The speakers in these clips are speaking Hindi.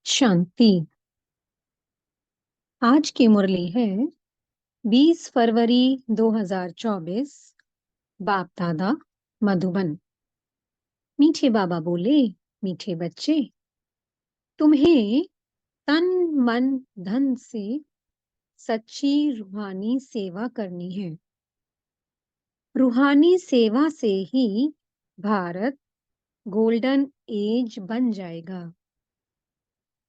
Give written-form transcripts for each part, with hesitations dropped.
शांति। आज की मुरली है 20 फरवरी 2024। बाप दादा मधुबन। मीठे बाबा बोले, मीठे बच्चे, तुम्हें तन मन धन से सच्ची रूहानी सेवा करनी है। रूहानी सेवा से ही भारत गोल्डन एज बन जाएगा।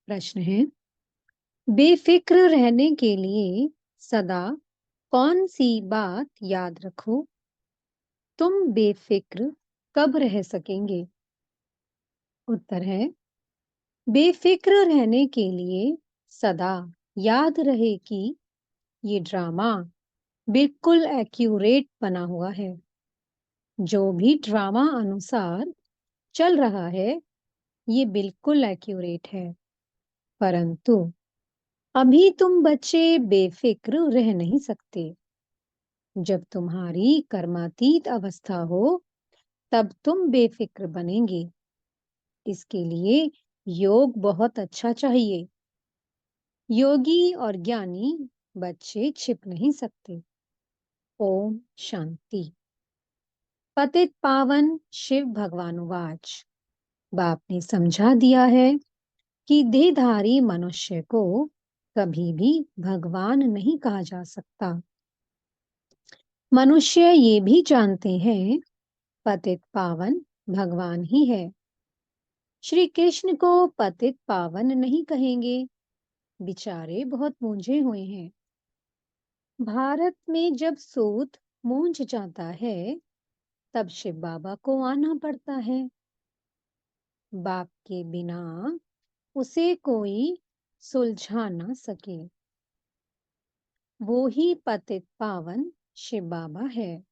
प्रश्न है, बेफिक्र रहने के लिए सदा कौन सी बात याद रखो? तुम बेफिक्र कब रह सकेंगे? उत्तर है, बेफिक्र रहने के लिए सदा याद रहे कि ये ड्रामा बिल्कुल एक्यूरेट बना हुआ है। जो भी ड्रामा अनुसार चल रहा है ये बिल्कुल एक्यूरेट है, परंतु अभी तुम बच्चे बेफिक्र रह नहीं सकते। जब तुम्हारी कर्मातीत अवस्था हो तब तुम बेफिक्र बनेंगे। इसके लिए योग बहुत अच्छा चाहिए। योगी और ज्ञानी बच्चे छिप नहीं सकते। ओम शांति। पतित पावन शिव भगवानुवाच। बाप ने समझा दिया है कि देहधारी मनुष्य को कभी भी भगवान नहीं कहा जा सकता। मनुष्य ये भी जानते हैं पतित पावन भगवान ही है। श्री कृष्ण को पतित पावन नहीं कहेंगे, बेचारे बहुत मूंझे हुए हैं। भारत में जब सूत मूंझ जाता है तब शिव बाबा को आना पड़ता है। बाप के बिना उसे कोई सुलझा ना सके। वो ही पतित पावन शिव बाबा है,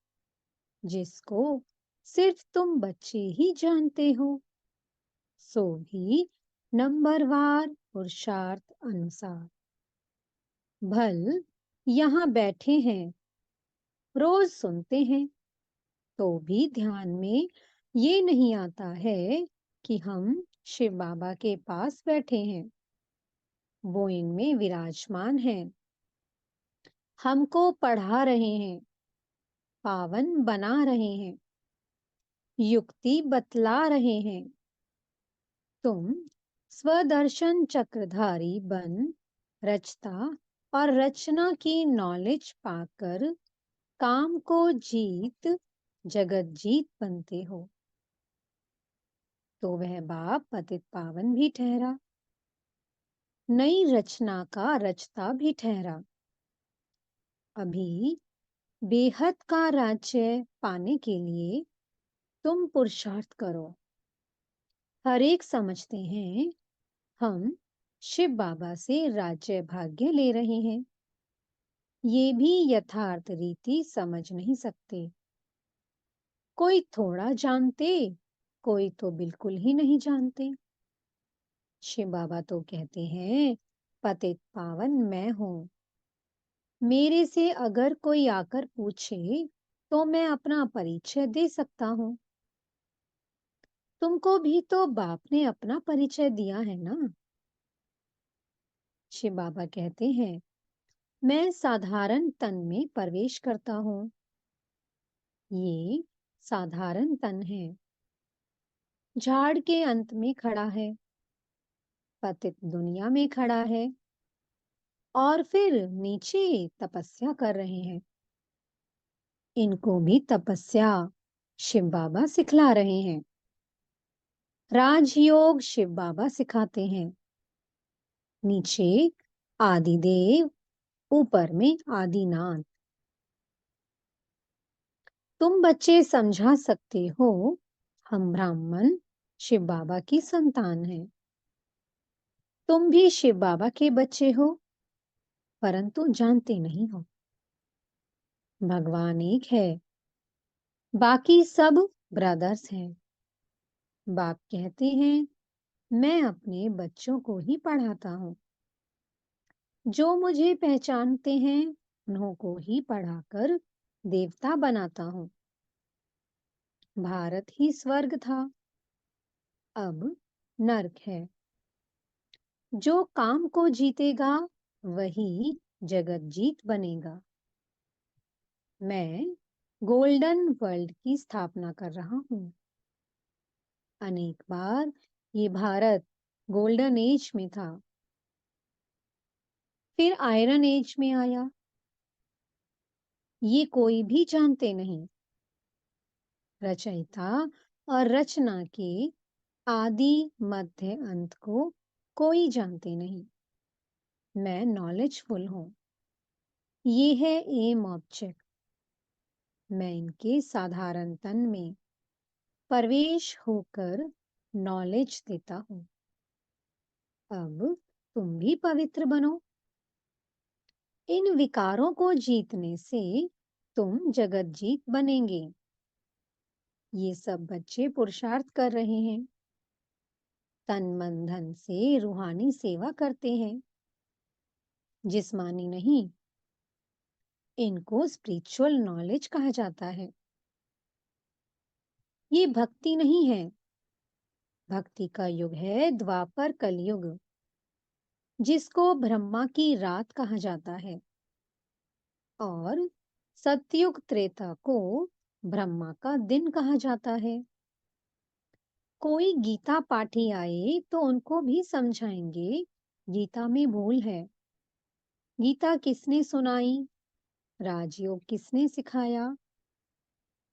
जिसको सिर्फ तुम बच्चे ही जानते हो। सो भी नंबरवार पुरुषार्थ अनुसार भल यहाँ बैठे हैं, रोज सुनते हैं, तो भी ध्यान में ये नहीं आता है कि हम शिव बाबा के पास बैठे हैं। वो इनमें विराजमान हैं, हमको पढ़ा रहे हैं, पावन बना रहे हैं, युक्ति बतला रहे हैं। तुम स्वदर्शन चक्रधारी बन रचता और रचना की नॉलेज पाकर काम को जीत जगत जीत बनते हो। तो वह बाप पतित पावन भी ठहरा, नई रचना का रचता भी ठहरा। अभी बेहद का राज्य पाने के लिए तुम पुरुषार्थ करो। हर एक समझते हैं हम शिव बाबा से राज्य भाग्य ले रहे हैं। ये भी यथार्थ रीति समझ नहीं सकते। कोई थोड़ा जानते, कोई तो बिल्कुल ही नहीं जानते। शिव बाबा तो कहते हैं पतित पावन मैं हूँ। मेरे से अगर कोई आकर पूछे तो मैं अपना परिचय दे सकता हूँ। तुमको भी तो बाप ने अपना परिचय दिया है ना। शिव बाबा कहते हैं मैं साधारण तन में प्रवेश करता हूँ। ये साधारण तन है, झाड़ के अंत में खड़ा है, पतित दुनिया में खड़ा है और फिर नीचे तपस्या कर रहे हैं। इनको भी तपस्या शिव बाबा सिखला रहे हैं। राजयोग शिव बाबा सिखाते हैं। नीचे आदिदेव, ऊपर में आदिनाथ। तुम बच्चे समझा सकते हो हम ब्राह्मण शिव बाबा की संतान हैं। तुम भी शिव बाबा के बच्चे हो, परंतु जानते नहीं हो। भगवान एक है, बाकी सब ब्रदर्स हैं। बाप कहते हैं मैं अपने बच्चों को ही पढ़ाता हूँ। जो मुझे पहचानते हैं उन्हों को ही पढ़ाकर देवता बनाता हूँ। भारत ही स्वर्ग था, अब नर्क है। जो काम को जीतेगा वही जगत जीत बनेगा। मैं गोल्डन वर्ल्ड की स्थापना कर रहा हूँ। अनेक बार ये भारत गोल्डन एज में था, फिर आयरन एज में आया। ये कोई भी जानते नहीं। रचयिता और रचना के आदि मध्य अंत को कोई जानते नहीं। मैं नॉलेजफुल हूँ। ये है एम ऑब्जेक्ट। मैं इनके साधारण तन में प्रवेश होकर नॉलेज देता हूँ। अब तुम भी पवित्र बनो। इन विकारों को जीतने से तुम जगत जीत बनेंगे। ये सब बच्चे पुरुषार्थ कर रहे हैं, तन मन धन से रूहानी सेवा करते हैं, जिस्मानी नहीं। इनको स्पिरिचुअल नॉलेज कहा जाता है। ये भक्ति नहीं है। भक्ति का युग है द्वापर कलयुग, जिसको ब्रह्मा की रात कहा जाता है, और सतयुग त्रेता को ब्रह्मा का दिन कहा जाता है। कोई गीता पाठी आए तो उनको भी समझाएंगे गीता में भूल है। गीता किसने सुनाई? राजयोग किसने सिखाया?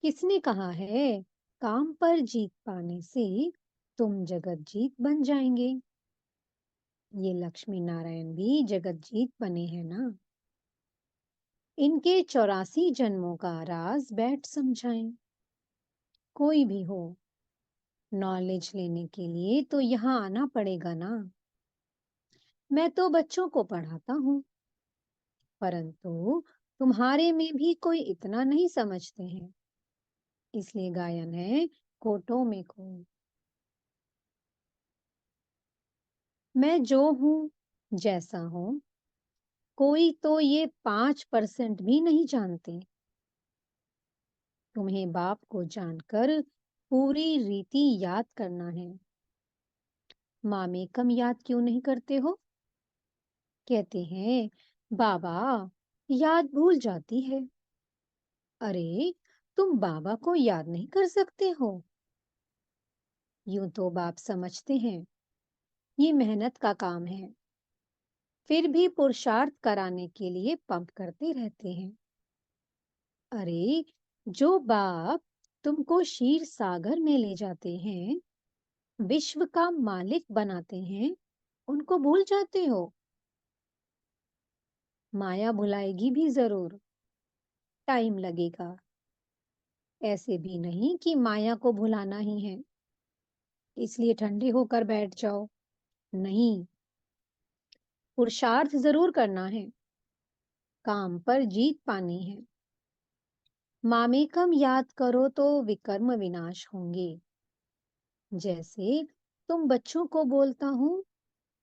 किसने कहा है काम पर जीत पाने से तुम जगत जीत बन जाएंगे? ये लक्ष्मी नारायण भी जगत जीत बने हैं ना। इनके 84 जन्मों का राज बैठ समझाएं। कोई भी हो, नॉलेज लेने के लिए तो यहाँ आना पड़ेगा ना। मैं तो बच्चों को पढ़ाता हूँ, परंतु तुम्हारे में भी कोई इतना नहीं समझते हैं। इसलिए गायन है कोटों में खो। मैं जो हूँ, जैसा हूँ, कोई तो ये 5% भी नहीं जानते। तुम्हें बाप को जानकर पूरी रीति याद करना है। मामेकम याद क्यों नहीं करते हो? कहते हैं बाबा याद भूल जाती है। अरे, तुम बाबा को याद नहीं कर सकते हो? यूं तो बाप समझते हैं ये मेहनत का काम है, फिर भी पुरुषार्थ कराने के लिए पंप करते रहते हैं। अरे, जो बाप तुमको क्षीर सागर में ले जाते हैं, विश्व का मालिक बनाते हैं, उनको भूल जाते हो? माया भुलाएगी भी जरूर, टाइम लगेगा। ऐसे भी नहीं कि माया को भुलाना ही है, इसलिए ठंडे होकर बैठ जाओ। नहीं, पुरुषार्थ जरूर करना है, काम पर जीत पानी है। मामेकम याद करो तो विकर्म विनाश होंगे। जैसे तुम बच्चों को बोलता हूँ,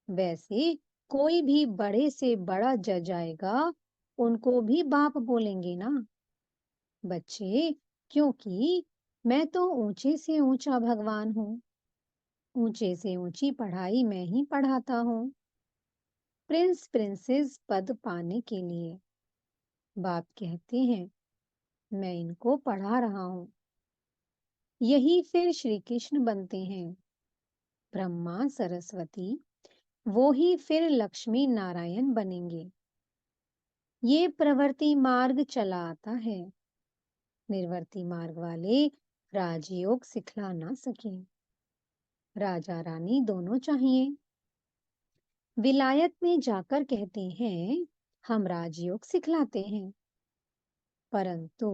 वैसे कोई भी बड़े से बड़ा जज आएगा, उनको भी बाप बोलेंगे ना बच्चे, क्योंकि मैं तो ऊंचे से ऊंचा भगवान हूँ। ऊंचे से ऊंची पढ़ाई मैं ही पढ़ाता हूँ, प्रिंस प्रिंसेस पद पाने के लिए। बाप कहते हैं मैं इनको पढ़ा रहा हूँ। यही फिर श्री कृष्ण बनते हैं। ब्रह्मा सरस्वती, वो ही फिर लक्ष्मी नारायण बनेंगे। ये प्रवृत्ति मार्ग चला आता है। निर्वर्ती मार्ग वाले राजयोग सिखला ना सके। राजा रानी दोनों चाहिए। विलायत में जाकर कहते हैं हम राजयोग सिखलाते हैं, परंतु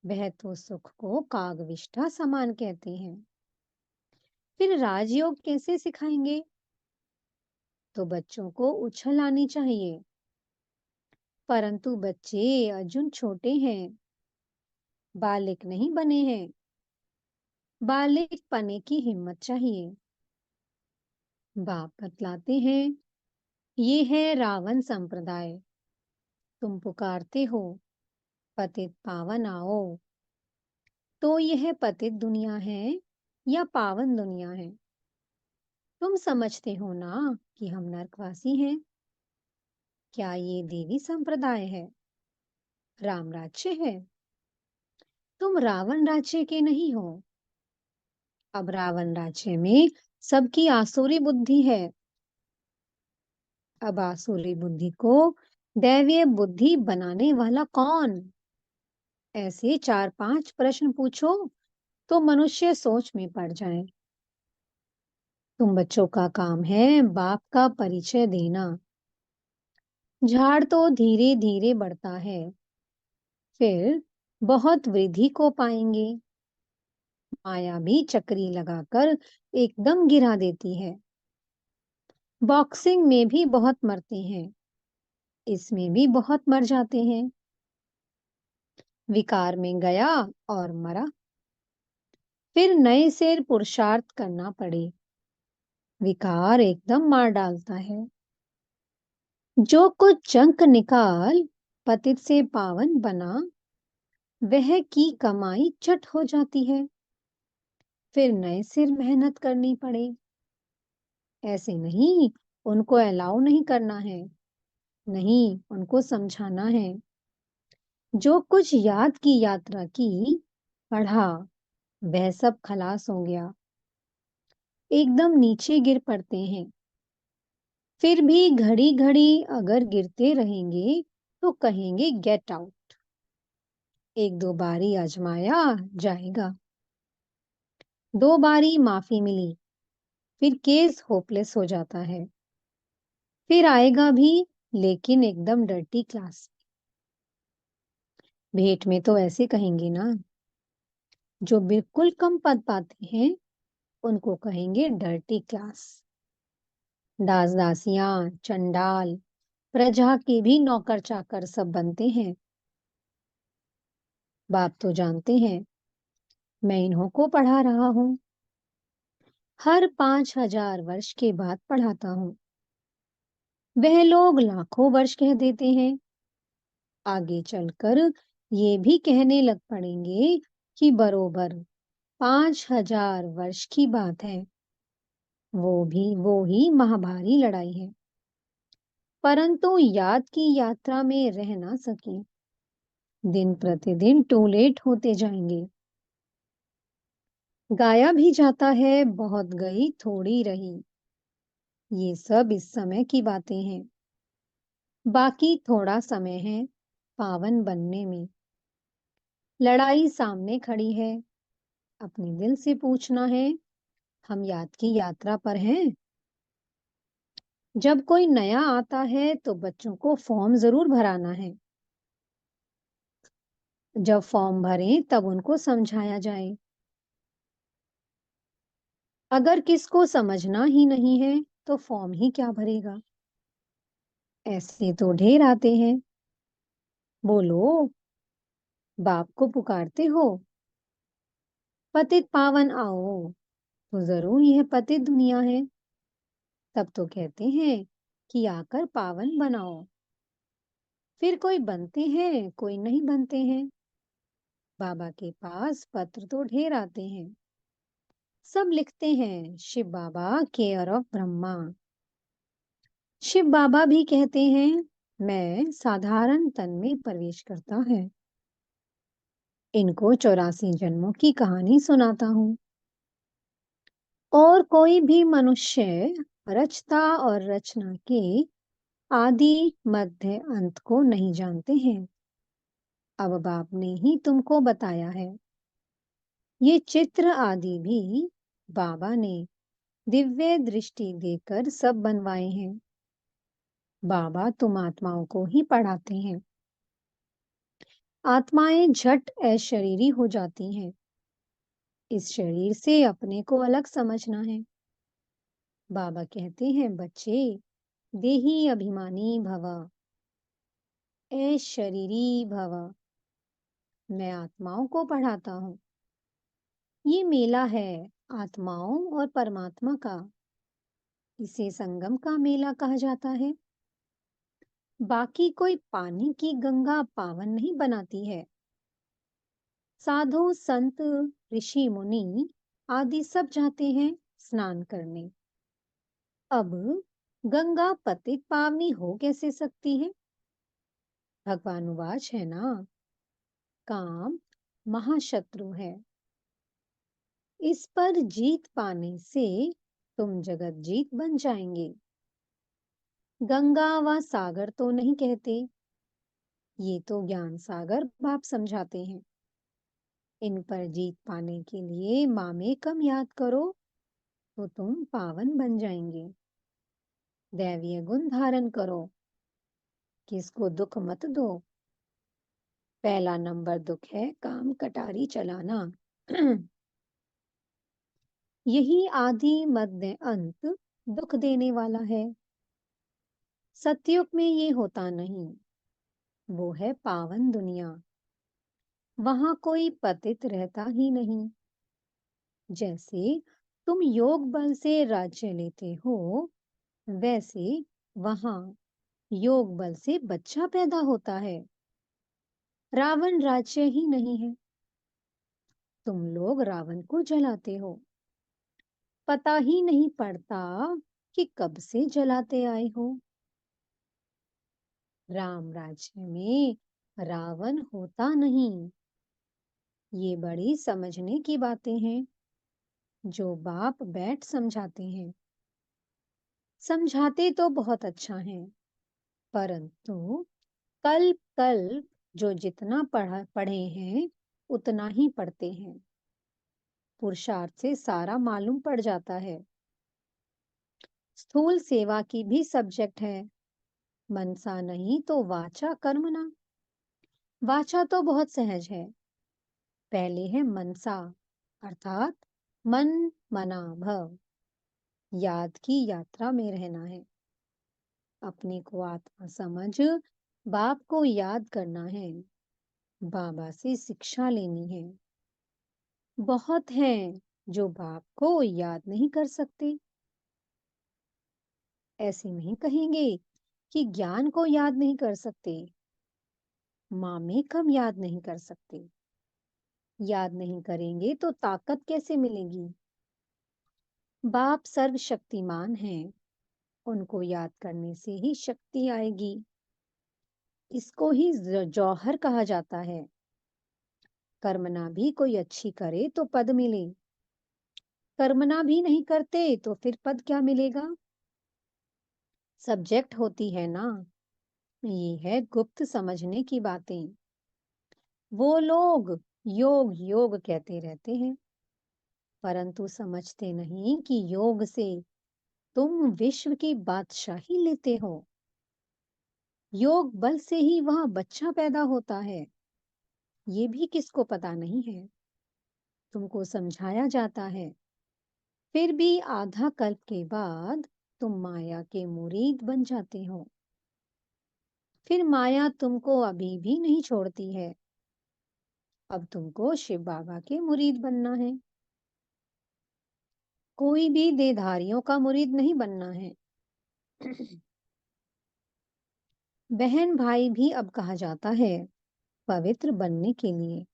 वह तो सुख को कागविष्ठा समान कहते हैं। फिर राजयोग कैसे सिखाएंगे? तो बच्चों को उछल आनी चाहिए, परंतु बच्चे अर्जुन छोटे हैं, बालिक नहीं बने हैं। बालिक पने की हिम्मत चाहिए। बाप बतलाते हैं ये है रावण संप्रदाय। तुम पुकारते हो पतित पावन आओ, तो यह पतित दुनिया है या पावन दुनिया है? तुम समझते हो ना कि हम नरकवासी हैं? क्या ये देवी संप्रदाय है? राम राज्य है? तुम रावण राज्य के नहीं हो। अब रावण राज्य में सबकी आसुरी बुद्धि है। अब आसुरी बुद्धि को दैवीय बुद्धि बनाने वाला कौन? ऐसे 4-5 प्रश्न पूछो तो मनुष्य सोच में पड़ जाए। तुम बच्चों का काम है बाप का परिचय देना। झाड़ तो धीरे धीरे बढ़ता है, फिर बहुत वृद्धि को पाएंगे। माया भी चक्री लगाकर एकदम गिरा देती है। बॉक्सिंग में भी बहुत मरते हैं, इसमें भी बहुत मर जाते हैं। विकार में गया और मरा, फिर नए से पुरुषार्थ करना पड़े। विकार एकदम मार डालता है। जो कुछ जंक निकाल पतित से पावन बना, वह की कमाई चट हो जाती है। फिर नए सिर मेहनत करनी पड़े। ऐसे नहीं, उनको अलाउ नहीं करना है। नहीं, उनको समझाना है। जो कुछ याद की यात्रा की, पढ़ा, वह सब खलास हो गया। एकदम नीचे गिर पड़ते हैं। फिर भी घड़ी घड़ी अगर गिरते रहेंगे तो कहेंगे गेट आउट। एक दो बारी आजमाया जाएगा। दो बारी माफी मिली, फिर केस होपलेस हो जाता है। फिर आएगा भी, लेकिन एकदम डर्टी क्लास। भेंट में तो ऐसे कहेंगे ना। जो बिल्कुल कम पद पाते हैं उनको कहेंगे डर्टी क्लास। दास दासियां, चंडाल, प्रजा के भी नौकर चाकर सब बनते हैं। बाप तो जानते हैं, मैं इन्हों को पढ़ा रहा हूँ। हर 5,000 वर्ष के बाद पढ़ाता हूँ। वह लोग लाखों वर्ष कह देते हैं। आगे चलकर ये भी कहने लग पड़ेंगे कि बरोबर 5,000 वर्ष की बात है। वो ही महाभारी लड़ाई है। परंतु याद की यात्रा में रह ना सके। दिन प्रतिदिन टू लेट होते जाएंगे। गाया भी जाता है, बहुत गई थोड़ी रही। ये सब इस समय की बातें हैं। बाकी थोड़ा समय है पावन बनने में। लड़ाई सामने खड़ी है। अपने दिल से पूछना है, हम याद की यात्रा पर हैं? जब कोई नया आता है तो बच्चों को फॉर्म जरूर भराना है। जब फॉर्म भरें तब उनको समझाया जाए। अगर किसको समझना ही नहीं है तो फॉर्म ही क्या भरेगा? ऐसे तो ढेर आते हैं। बोलो, बाप को पुकारते हो, पतित पावन आओ। तो जरूर यह पतित दुनिया है। तब तो कहते हैं कि आकर पावन बनाओ। फिर कोई बनते हैं, कोई नहीं बनते हैं। बाबा के पास पत्र तो ढेर आते हैं। सब लिखते हैं शिव बाबा केयर ऑफ ब्रह्मा। शिव बाबा भी कहते हैं मैं साधारण तन में प्रवेश करता है। इनको 84 जन्मों की कहानी सुनाता हूँ। और कोई भी मनुष्य रचता और रचना के आदि मध्य अंत को नहीं जानते हैं। अब बाप ने ही तुमको बताया है। ये चित्र आदि भी बाबा ने दिव्य दृष्टि देकर सब बनवाए हैं। बाबा तुम आत्माओं को ही पढ़ाते हैं। आत्माएं झट अशरीरी हो जाती हैं। इस शरीर से अपने को अलग समझना है। बाबा कहते हैं बच्चे, देही अभिमानी भव, अशरीरी भव। मैं आत्माओं को पढ़ाता हूँ। ये मेला है आत्माओं और परमात्मा का। इसे संगम का मेला कहा जाता है। बाकी कोई पानी की गंगा पावन नहीं बनाती है। साधु संत ऋषि मुनि आदि सब जाते हैं स्नान करने। अब गंगा पतित पावनी हो कैसे सकती है? भगवान उवाच है ना, काम महाशत्रु है। इस पर जीत पाने से तुम जगत जीत बन जाएंगे। गंगा व सागर तो नहीं कहते, ये तो ज्ञान सागर बाप समझाते हैं। इन पर जीत पाने के लिए माँ में कम याद करो तो तुम पावन बन जाएंगे। दैवीय गुण धारण करो, किसको दुख मत दो। पहला नंबर दुख है काम कटारी चलाना। यही आदि मध्य अंत दुख देने वाला है। सतयुग में ये होता नहीं, वो है पावन दुनिया। वहां कोई पतित रहता ही नहीं। जैसे तुम योग बल से राज्य लेते हो, वैसे वहां योग बल से बच्चा पैदा होता है। रावण राज्य ही नहीं है, तुम लोग रावण को जलाते हो। पता ही नहीं पड़ता कि कब से जलाते आए हो। राम राज्य में रावण होता नहीं। ये बड़ी समझने की बातें हैं, जो बाप बैठ समझाते हैं। समझाते तो बहुत अच्छा है, परंतु कल्प कल्प जो जितना पढ़े हैं उतना ही पढ़ते हैं। पुरुषार्थ से सारा मालूम पड़ जाता है। स्थूल सेवा की भी सब्जेक्ट है। मनसा नहीं तो वाचा कर्मणा। वाचा तो बहुत सहज है। पहले है मनसा, अर्थात मन मना भव। याद की यात्रा में रहना है। अपने को आत्मा समझ बाप को याद करना है। बाबा से शिक्षा लेनी है। बहुत हैं जो बाप को याद नहीं कर सकते। ऐसे नहीं कहेंगे कि ज्ञान को याद नहीं कर सकते, माँ में कम याद नहीं कर सकते। याद नहीं करेंगे तो ताकत कैसे मिलेगी? बाप सर्वशक्तिमान हैं, उनको याद करने से ही शक्ति आएगी। इसको ही जौहर कहा जाता है। कर्मना भी कोई अच्छी करे तो पद मिले, कर्मना भी नहीं करते तो फिर पद क्या मिलेगा? सब्जेक्ट होती है ना, ये है गुप्त समझने की बातें। वो लोग योग योग कहते रहते हैं, परंतु समझते नहीं कि योग से तुम विश्व की बादशाही लेते हो। योग बल से ही वहां बच्चा पैदा होता है, ये भी किसको पता नहीं है। तुमको समझाया जाता है, फिर भी आधा कल्प के बाद तुम माया के मुरीद बन जाते हो। फिर माया तुमको अभी भी नहीं छोड़ती है। अब तुमको शिव बाबा के मुरीद बनना है। कोई भी देहधारियों का मुरीद नहीं बनना है। बहन भाई भी अब कहा जाता है, पवित्र बनने के लिए।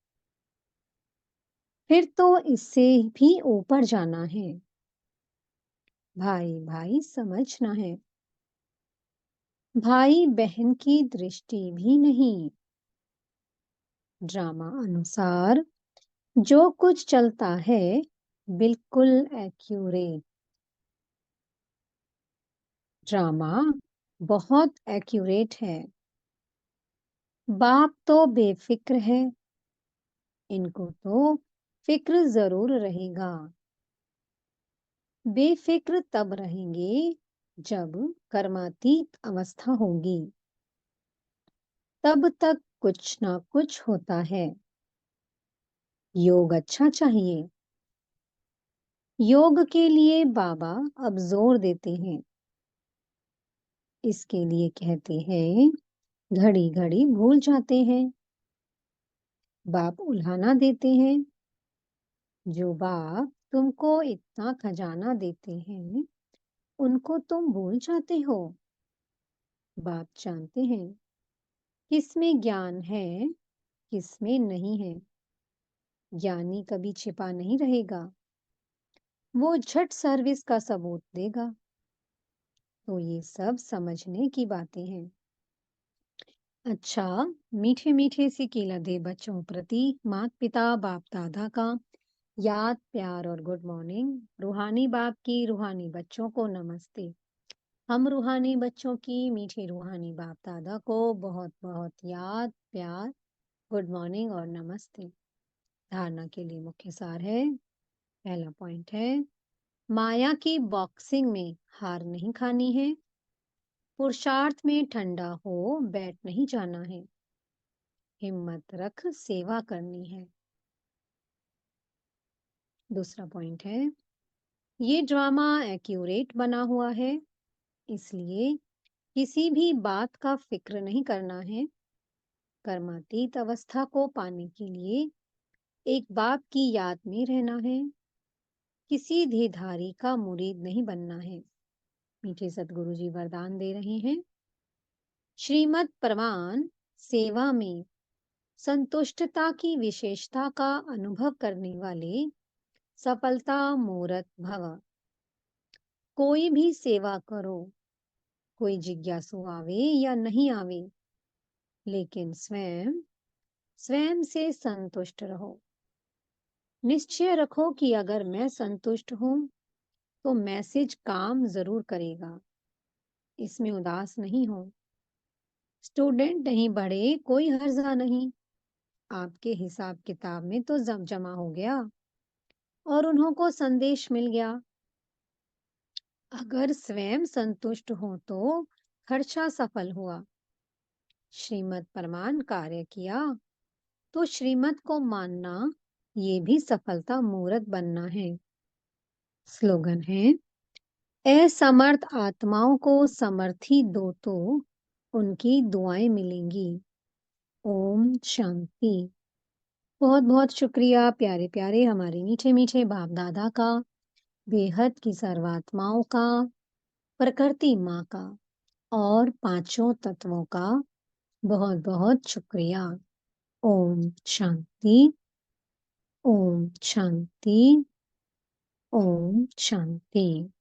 फिर तो इससे भी ऊपर जाना है। भाई भाई समझना है। भाई बहन की दृष्टि भी नहीं। ड्रामा अनुसार जो कुछ चलता है बिल्कुल एक्यूरेट। ड्रामा बहुत एक्यूरेट है। बाप तो बेफिक्र है, इनको तो फिक्र जरूर रहेगा। बेफिक्र तब रहेंगे जब कर्मातीत अवस्था होगी। तब तक कुछ ना कुछ होता है। योग अच्छा चाहिए। योग के लिए बाबा अब जोर देते हैं। इसके लिए कहते हैं, घड़ी घड़ी भूल जाते हैं। बाप उल्हाना देते हैं। जो बाप तुमको इतना खजाना देते हैं, उनको तुम भूल जाते हो। बाप जानते हैं किसमें ज्ञान है, किसमें नहीं है। ज्ञानी कभी छिपा नहीं रहेगा, वो झट सर्विस का सबूत देगा। तो ये सब समझने की बातें हैं। अच्छा, मीठे मीठे सिक्के लदे बच्चों प्रति माता पिता बाप दादा का याद प्यार और गुड मॉर्निंग। रूहानी बाप की रूहानी बच्चों को नमस्ते। हम रूहानी बच्चों की मीठी रूहानी बाप दादा को बहुत बहुत याद प्यार गुड मॉर्निंग और नमस्ते। धारणा के लिए मुख्य सार है। पहला पॉइंट है, माया की बॉक्सिंग में हार नहीं खानी है। पुरुषार्थ में ठंडा हो बैठ नहीं जाना है। हिम्मत रख सेवा करनी है। दूसरा पॉइंट है, ये ड्रामा एक्यूरेट बना हुआ है, इसलिए किसी भी बात का फिक्र नहीं करना है। कर्मातीत अवस्था को पाने के लिए एक बाप की याद में रहना है। किसी धीधारी का मुरीद नहीं बनना है। मीठे सतगुरु जी वरदान दे रहे हैं। श्रीमद् परमान सेवा में संतुष्टता की विशेषता का अनुभव करने वाले सफलता मूर्त भव। कोई भी सेवा करो, कोई जिज्ञासु आवे या नहीं आवे, लेकिन स्वयं स्वयं से संतुष्ट रहो। निश्चय रखो कि अगर मैं संतुष्ट हूं तो मैसेज काम जरूर करेगा। इसमें उदास नहीं हो। स्टूडेंट नहीं बढ़े कोई हर्जा नहीं। आपके हिसाब किताब में तो जमा हो गया और उन्हों को संदेश मिल गया। अगर स्वयं संतुष्ट हो तो खर्चा सफल हुआ। श्रीमत परमान कार्य किया तो श्रीमत को मानना ये भी सफलता मूर्त बनना है। स्लोगन है, असमर्थ आत्माओं को समर्थी दो तो उनकी दुआएं मिलेंगी। ओम शांति। बहुत बहुत शुक्रिया प्यारे प्यारे हमारे मीठे मीठे बाप दादा का, बेहद की सर्वात्माओं का, प्रकृति माँ का और पांचों तत्वों का बहुत बहुत शुक्रिया। ओम शांति। ओम शांति। ओम शांति।